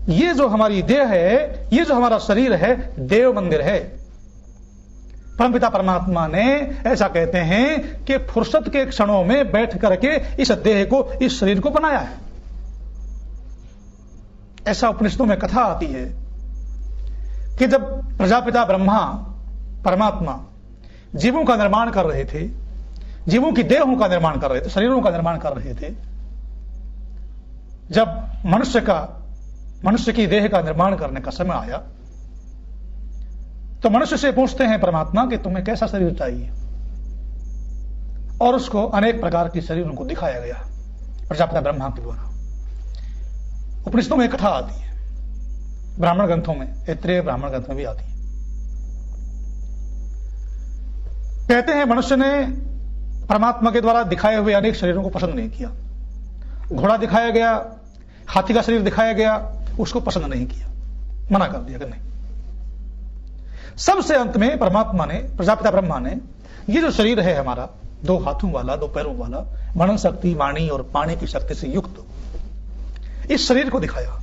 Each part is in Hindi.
ये जो हमारी देह है, ये जो हमारा शरीर है, देव मंदिर है। परमपिता परमात्मा ने ऐसा कहते हैं कि फुर्सत के क्षणों में बैठ करके इस देह को, इस शरीर को बनाया है। ऐसा उपनिषदों में कथा आती है कि जब प्रजापिता ब्रह्मा परमात्मा जीवों का निर्माण कर रहे थे, जीवों की देहों का निर्माण कर रहे थे, शरीरों का निर्माण कर रहे थे, जब मनुष्य की देह का निर्माण करने का समय आया तो मनुष्य से पूछते हैं परमात्मा कि तुम्हें कैसा शरीर चाहिए, और उसको अनेक प्रकार के शरीरों को दिखाया गया प्रजापिता ब्रह्मा के द्वारा। उपनिषदों में कथा आती है, ब्राह्मण ग्रंथों में, ऐत्रेय ब्राह्मण ग्रंथ में भी आती है। कहते हैं मनुष्य ने परमात्मा के द्वारा दिखाए हुए अनेक शरीरों को पसंद नहीं किया। घोड़ा दिखाया गया, हाथी का शरीर दिखाया गया, उसको पसंद नहीं किया, मना कर दिया कि नहीं। सबसे अंत में परमात्मा ने, प्रजापिता ब्रह्मा ने, ये जो शरीर है हमारा, 2 हाथों वाला, 2 पैरों वाला, मनन शक्ति, वाणी और पानी की शक्ति से युक्त, इस शरीर को दिखाया।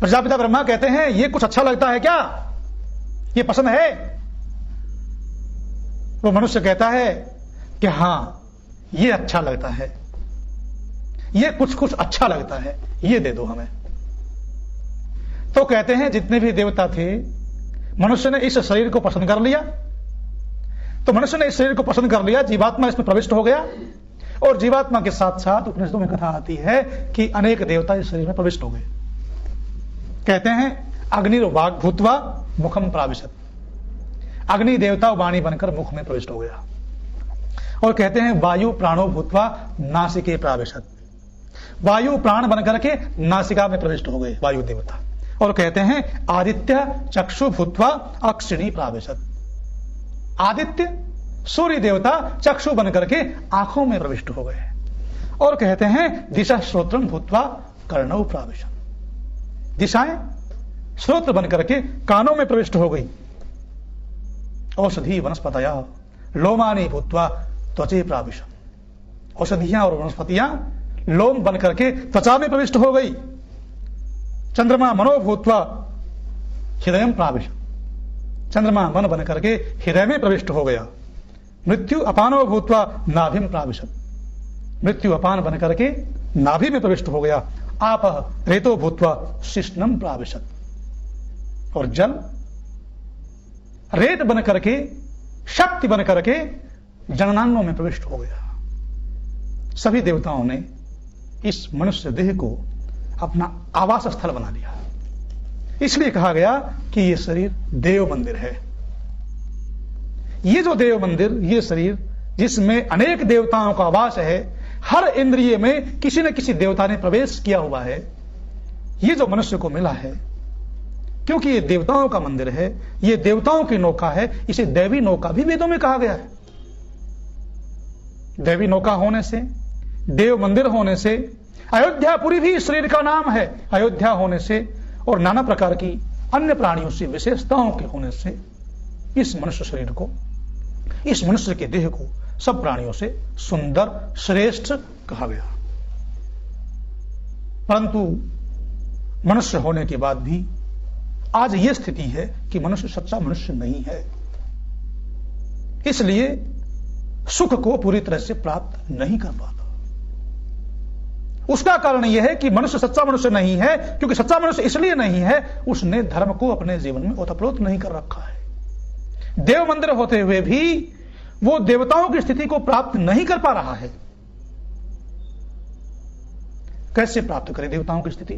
प्रजापिता ब्रह्मा कहते हैं ये कुछ अच्छा लगता है क्या, ये पसंद है? वो मनुष्य कहता है कि हां ये अच्छा लगता है, ये कुछ अच्छा लगता है, ये दे दो हमें। तो कहते हैं जितने भी देवता थे, मनुष्य ने इस शरीर को पसंद कर लिया। तो मनुष्य ने इस शरीर को पसंद कर लिया, जीवात्मा इसमें प्रविष्ट हो गया, और जीवात्मा के साथ साथ उपनिषदों में कथा आती है कि अनेक देवता इस शरीर में प्रविष्ट हो गए। कहते हैं अग्निर्वाग भूत्वा मुखम प्राविशत, अग्नि देवता वाणी बनकर मुख में प्रविष्ट हो गया। और कहते हैं वायु प्राणो भूत्वा नासिके प्राविशत, वायु प्राण बनकर के नासिका में प्रविष्ट हो गए वायु देवता। और कहते हैं आदित्य चक्षु भूत्वा अक्षिणी प्राविशत, आदित्य सूर्य देवता चक्षु बनकर के आंखों में प्रविष्ट हो गए। और कहते हैं दिशा श्रोत्रम भूत्वा कर्णौ प्राविशत, दिशाएं श्रोत्र बनकर के कानों में प्रविष्ट हो गई। औषधि वनस्पतया लोमानी भूत्वा त्वचे प्राविशत, औषधियां और वनस्पतियां लोम बनकर के त्वचा में प्रविष्ट हो गई। चंद्रमा मनो भूत्वा हृदय प्राविशत, चंद्रमा मन बन करके हृदय में प्रविष्ट हो गया। मृत्यु अपानो भूत्वा नाभिम प्राविशत, मृत्यु अपान बन करके नाभि में प्रविष्ट हो गया। आप रेतो भूत्वा शिष्णम प्राविशत, और जल रेत बन करके, शक्ति बन करके जननांगों में प्रविष्ट हो गया। सभी देवताओं ने इस मनुष्य देह को अपना आवास स्थल बना लिया। इसलिए कहा गया कि यह शरीर देव मंदिर है। ये जो देव मंदिर, ये शरीर जिसमें अनेक देवताओं का आवास है, हर इंद्रिय में किसी न किसी देवता ने प्रवेश किया हुआ है, ये जो मनुष्य को मिला है, क्योंकि ये देवताओं का मंदिर है, ये देवताओं की नौका है, इसे दैवी नौका भी वेदों में कहा गया है। दैवी नौका होने से, देव मंदिर होने से, अयोध्यापुरी भी शरीर का नाम है, अयोध्या होने से, और नाना प्रकार की अन्य प्राणियों से विशेषताओं के होने से इस मनुष्य शरीर को, इस मनुष्य के देह को सब प्राणियों से सुंदर, श्रेष्ठ कहा गया। परंतु मनुष्य होने के बाद भी आज यह स्थिति है कि मनुष्य सच्चा मनुष्य नहीं है। इसलिए सुख को पूरी तरह से प्राप्त नहीं कर पाता। उसका कारण यह है कि मनुष्य सच्चा मनुष्य नहीं है, क्योंकि सच्चा मनुष्य इसलिए नहीं है, उसने धर्म को अपने जीवन में ओतप्रोत नहीं कर रखा है। देव मंदिर होते हुए भी वो देवताओं की स्थिति को प्राप्त नहीं कर पा रहा है। कैसे प्राप्त करे देवताओं की स्थिति?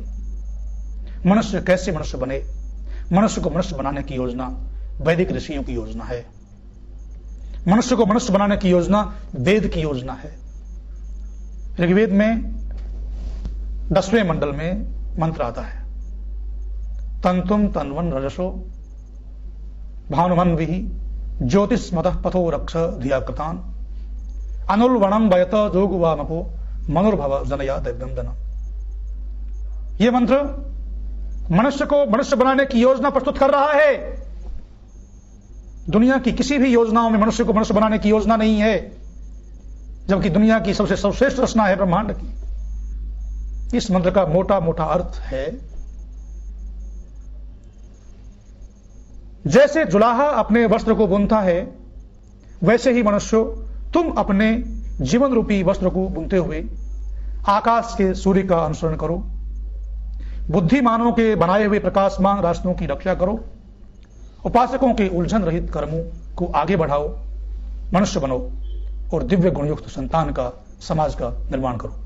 मनुष्य कैसे मनुष्य बने? मनुष्य को मनुष्य बनाने की योजना वैदिक ऋषियों की योजना है। मनुष्य को मनुष्य बनाने की योजना वेद की योजना है। ऋग्वेद में 10वें मंडल में मंत्र आता है, तंतुम तन्वन रजसो भानुमन विहि ज्योतिष्मतः पथो रक्ष धिया कृतान अनुर्वणम वयत जोगुवामपो मनुर्भव जनया दैव्यम। यह मंत्र मनुष्य को मनुष्य बनाने की योजना प्रस्तुत कर रहा है। दुनिया की किसी भी योजनाओं में मनुष्य को मनुष्य बनाने की योजना नहीं है, जबकि दुनिया की सबसे सर्वश्रेष्ठ रचना है ब्रह्मांड की। इस मंत्र का मोटा मोटा अर्थ है, जैसे जुलाहा अपने वस्त्र को बुनता है, वैसे ही मनुष्यों तुम अपने जीवन रूपी वस्त्र को बुनते हुए आकाश के सूर्य का अनुसरण करो, बुद्धिमानों के बनाए हुए प्रकाशमान रास्तों की रक्षा करो, उपासकों के उलझन रहित कर्मों को आगे बढ़ाओ, मनुष्य बनो और दिव्य गुणयुक्त संतान का, समाज का निर्माण करो।